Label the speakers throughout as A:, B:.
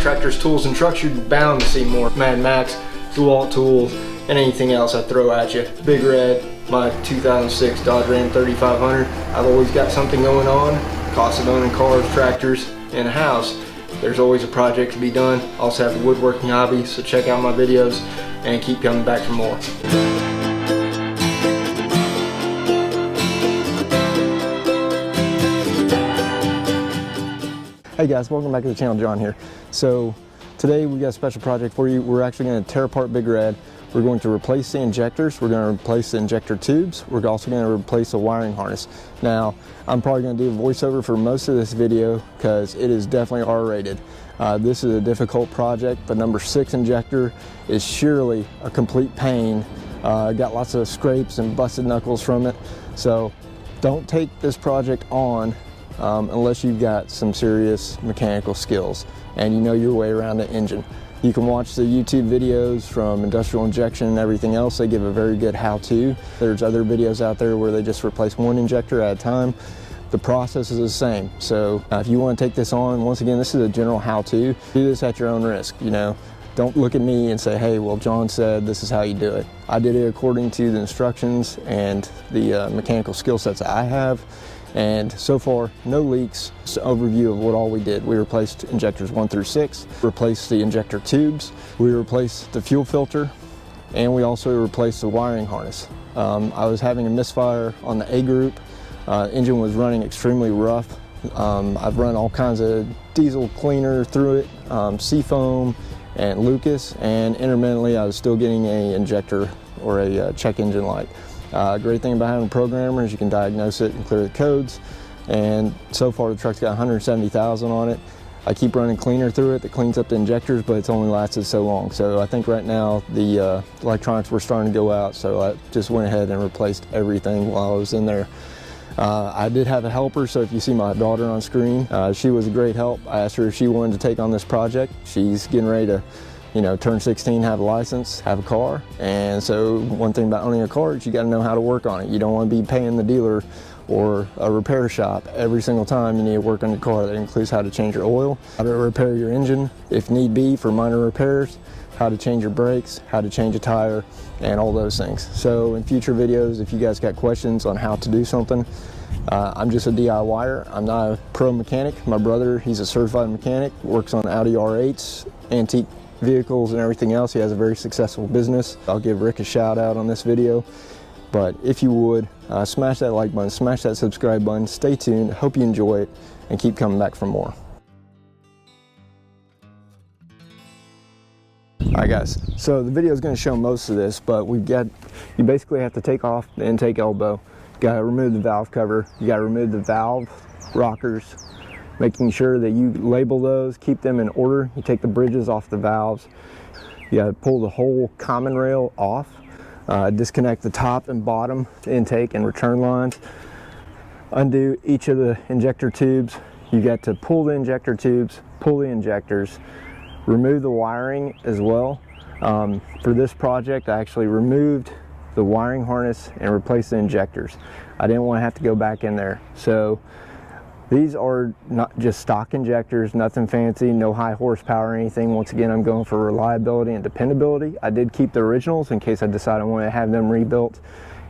A: tractors, tools, and trucks, you're bound to see more Mad Max, DeWalt tools, and anything else I throw at you. Big Red, my 2006 Dodge Ram 3500. I've always got something going on. Cost of owning cars, tractors, and a house. There's always a project to be done. I also have a woodworking hobby, so check out my videos and keep coming back for more.
B: Hey guys, welcome back to the channel. John here. So today we got a special project for you. We're actually going to tear apart Big Red. We're going to replace the injectors. We're going to replace the injector tubes. We're also going to replace the wiring harness. Now, I'm probably going to do a voiceover for most of this video because it is definitely R-rated. This is a difficult project. The number 6 injector is surely a complete pain. Got lots of scrapes and busted knuckles from it. So don't take this project on unless you've got some serious mechanical skills and you know your way around the engine. You can watch the YouTube videos from Industrial Injection and everything else. They give a very good how-to. There's other videos out there where they just replace one injector at a time. The process is the same. So if you want to take this on, once again, this is a general how-to. Do this at your own risk. You know, don't look at me and say, hey, well, John said this is how you do it. I did it according to the instructions and the mechanical skill sets I have. And so far, no leaks. Just an overview of what all we did. We replaced injectors 1 through 6, replaced the injector tubes, we replaced the fuel filter, and we also replaced the wiring harness. I was having a misfire on the A group. Engine was running extremely rough. I've run all kinds of diesel cleaner through it, Seafoam and Lucas, and intermittently I was still getting a injector or a check engine light. Great thing about having a programmer is you can diagnose it and clear the codes. And so far the truck's got 170,000 on it. I keep running cleaner through it that cleans up the injectors, but it's only lasted so long. So I think right now the electronics were starting to go out, so I just went ahead and replaced everything while I was in there. I did have a helper, so if you see my daughter on screen, she was a great help. I asked her if she wanted to take on this project. She's getting ready to, you know, turn 16, have a license, have a car. And so one thing about owning a car is you got to know how to work on it. You don't want to be paying the dealer or a repair shop every single time you need to work on your car. That includes how to change your oil, how to repair your engine if need be for minor repairs, how to change your brakes, how to change a tire, and all those things. So in future videos, if you guys got questions on how to do something, I'm just a DIYer. I'm not a pro mechanic. My brother, he's a certified mechanic, works on Audi R8s, antique vehicles and everything else. He has a very successful business. I'll give Rick a shout out on this video. But if you would, smash that like button, smash that subscribe button, stay tuned, hope you enjoy it, and keep coming back for more. Alright guys, so the video is going to show most of this, but you basically have to take off the intake elbow. You got to remove the valve cover, you got to remove the valve rockers, making sure that you label those, keep them in order. You take the bridges off the valves. You got to pull the whole common rail off, disconnect the top and bottom intake and return lines, undo each of the injector tubes. You got to pull the injector tubes, pull the injectors, remove the wiring as well. For this project, I actually removed the wiring harness and replaced the injectors. I didn't want to have to go back in there. So these are not just stock injectors, nothing fancy, no high horsepower or anything. Once again, I'm going for reliability and dependability. I did keep the originals in case I decide I want to have them rebuilt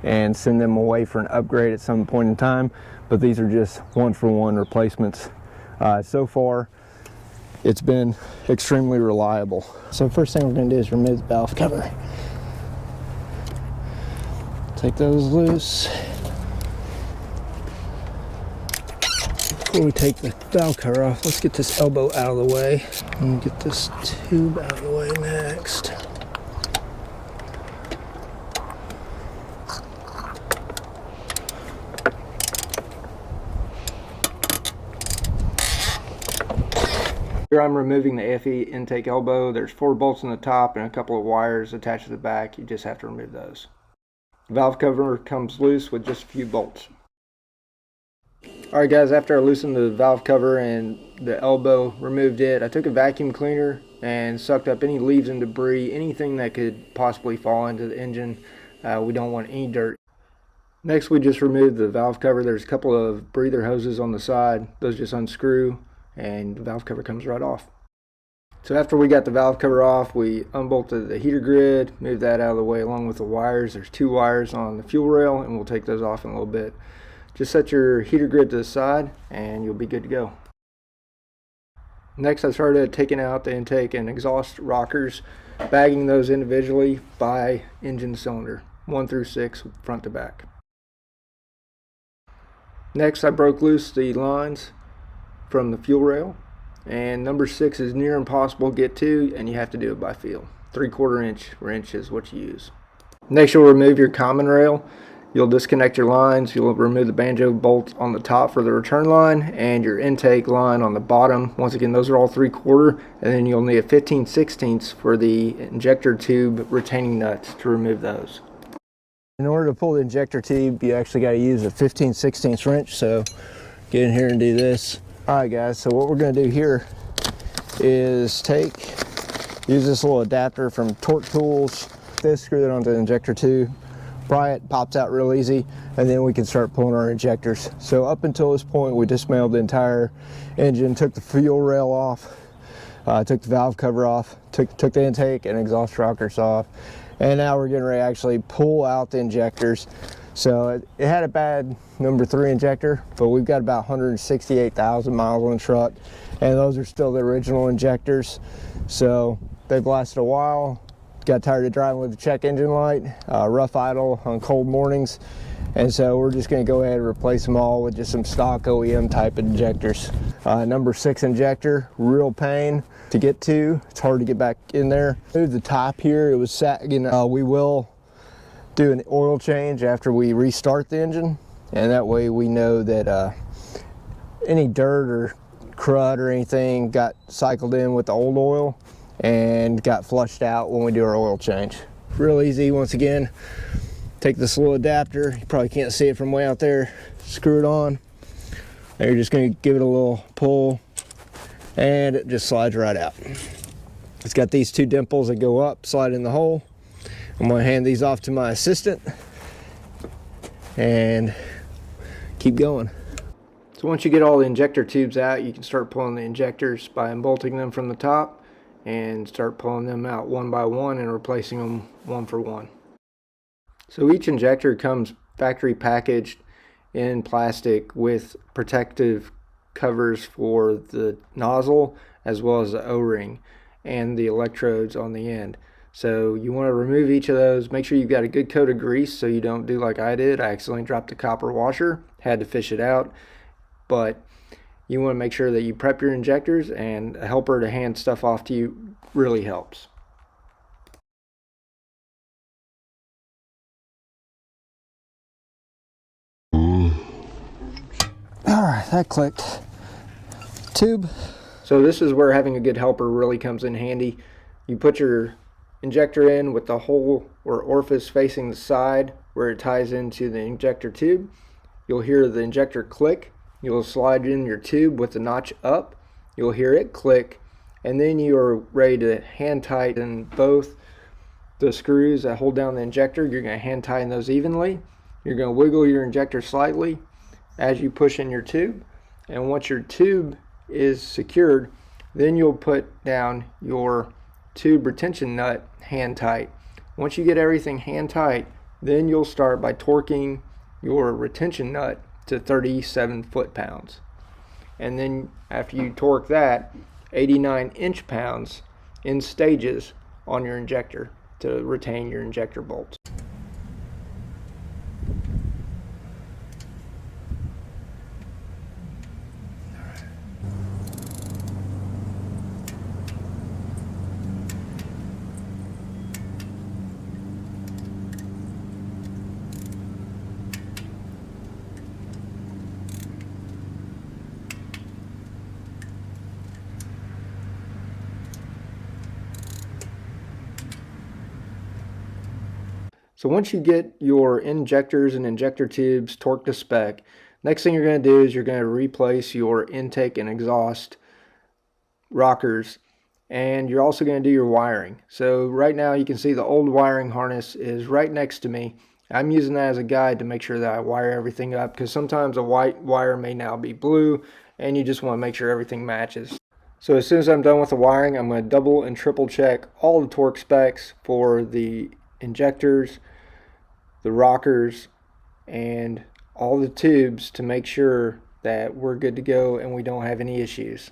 B: and send them away for an upgrade at some point in time. But these are just one-for-one replacements. So far, it's been extremely reliable. So first thing we're going to do is remove the valve cover. Take those loose. Before we take the valve cover off, let's get this elbow out of the way and get this tube out of the way next. Here I'm removing the FE intake elbow. There's 4 bolts in the top and a couple of wires attached to the back. You just have to remove those. The valve cover comes loose with just a few bolts. Alright guys, after I loosened the valve cover and the elbow, removed it, I took a vacuum cleaner and sucked up any leaves and debris, anything that could possibly fall into the engine. We don't want any dirt. Next we just removed the valve cover. There's a couple of breather hoses on the side. Those just unscrew and the valve cover comes right off.
A: So after we got the valve cover off, we unbolted the heater grid, moved that out of the way along with the wires. There's 2 wires on the fuel rail, and we'll take those off in a little bit. Just set your heater grid to the side and you'll be good to go. Next, I started taking out the intake and exhaust rockers, bagging those individually by engine cylinder, 1 through 6, front to back. Next, I broke loose the lines from the fuel rail, and number 6 is near impossible to get to, and you have to do it by feel. 3/4 inch or inch is what you use. Next, you'll remove your common rail. You'll disconnect your lines. You'll remove the banjo bolt on the top for the return line and your intake line on the bottom. Once again, those are all 3/4, and then you'll need a 15/16 for the injector tube retaining nuts to remove those. In order to pull the injector tube, you actually got to use a 15/16 wrench. So get in here and do this. All right, guys. So what we're going to do here is use this little adapter from Torque Tools. Screw it onto the injector tube. Pry it, pops out real easy, and then we can start pulling our injectors. So up until this point, we dismantled the entire engine, took the fuel rail off, took the valve cover off, took the intake and exhaust rockers off, and now we're getting ready to actually pull out the injectors. So it had a bad number 3 injector, but we've got about 168,000 miles on the truck, and those are still the original injectors. So they've lasted a while. Got tired of driving with the check engine light, rough idle on cold mornings, and so we're just going to go ahead and replace them all with just some stock OEM type injectors. Number 6 injector, real pain to get to. It's hard to get back in there. Move the top here, it was sagging. We will do an oil change after we restart the engine, and that way we know that any dirt or crud or anything got cycled in with the old oil and got flushed out when we do our oil change. Real easy. Once again, take this little adapter, you probably can't see it from way out there, screw it on, and you're just going to give it a little pull and it just slides right out. It's got these 2 dimples that go up, slide in the hole. I'm going to hand these off to my assistant and keep going. So once you get all the injector tubes out, you can start pulling the injectors by unbolting them from the top and start pulling them out one by one and replacing them one for one. So each injector comes factory packaged in plastic with protective covers for the nozzle as well as the O-ring and the electrodes on the end. So you want to remove each of those. Make sure you've got a good coat of grease so you don't do like I did. I accidentally dropped the copper washer, had to fish it out. But you want to make sure that you prep your injectors, and a helper to hand stuff off to you really helps. All right, that clicked. Tube. So this is where having a good helper really comes in handy. You put your injector in with the hole or orifice facing the side where it ties into the injector tube. You'll hear the injector click. You'll slide in your tube with the notch up. You'll hear it click, and then you are ready to hand tighten both the screws that hold down the injector. You're going to hand tighten those evenly. You're going to wiggle your injector slightly as you push in your tube, and once your tube is secured, then you'll put down your tube retention nut hand tight. Once you get everything hand tight, then you'll start by torquing your retention nut to 37 foot-pounds, and then after you torque that, 89 inch-pounds in stages on your injector to retain your injector bolts. So once you get your injectors and injector tubes torqued to spec, next thing you're going to do is you're going to replace your intake and exhaust rockers, and you're also going to do your wiring. So right now you can see the old wiring harness is right next to me. I'm using that as a guide to make sure that I wire everything up, because sometimes a white wire may now be blue and you just want to make sure everything matches. So as soon as I'm done with the wiring, I'm going to double and triple check all the torque specs for the injectors, the rockers, and all the tubes to make sure that we're good to go and we don't have any issues.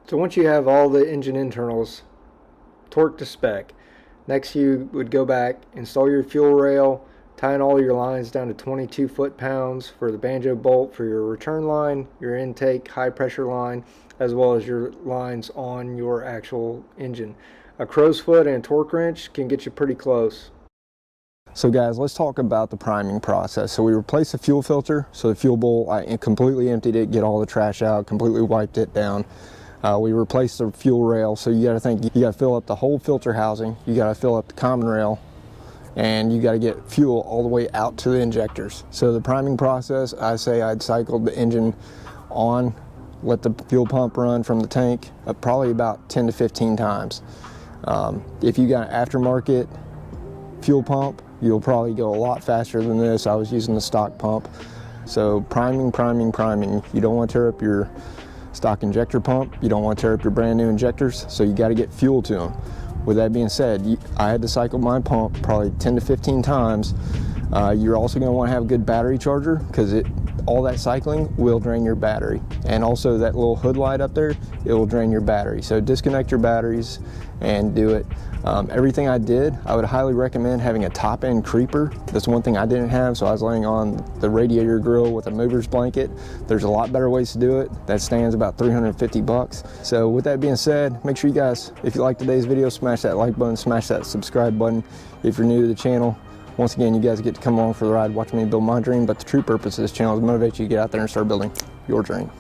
A: So once you have all the engine internals torqued to spec, next you would go back, install your fuel rail, tying all your lines down to 22 foot-pounds for the banjo bolt for your return line, your intake high pressure line, as well as your lines on your actual engine. A crow's foot and a torque wrench can get you pretty close.
B: So guys, let's talk about the priming process. So we replaced the fuel filter, so the fuel bowl, I completely emptied it, get all the trash out, completely wiped it down. We replaced the fuel rail, so you got to think, you got to fill up the whole filter housing, you got to fill up the common rail, and you got to get fuel all the way out to the injectors. So the priming process, I say I'd cycled the engine on, let the fuel pump run from the tank probably about 10 to 15 times. If you got aftermarket fuel pump, you'll probably go a lot faster than this. I was using the stock pump. So priming, priming, priming. You don't want to tear up your stock injector pump. You don't want to tear up your brand new injectors, so you got to get fuel to them. With that being said, I had to cycle my pump probably 10 to 15 times. You're also going to want to have a good battery charger, because all that cycling will drain your battery. And also that little hood light up there, it will drain your battery. So disconnect your batteries and do it. Everything I did, I would highly recommend having a top end creeper. That's one thing I didn't have, so I was laying on the radiator grill with a mover's blanket. There's a lot better ways to do it. That stands about 350 bucks. So with that being said, make sure you guys, if you like today's video, smash that like button, smash that subscribe button if you're new to the channel. Once again, you guys get to come along for the ride, watch me build my dream, but the true purpose of this channel is to motivate you to get out there and start building your dream.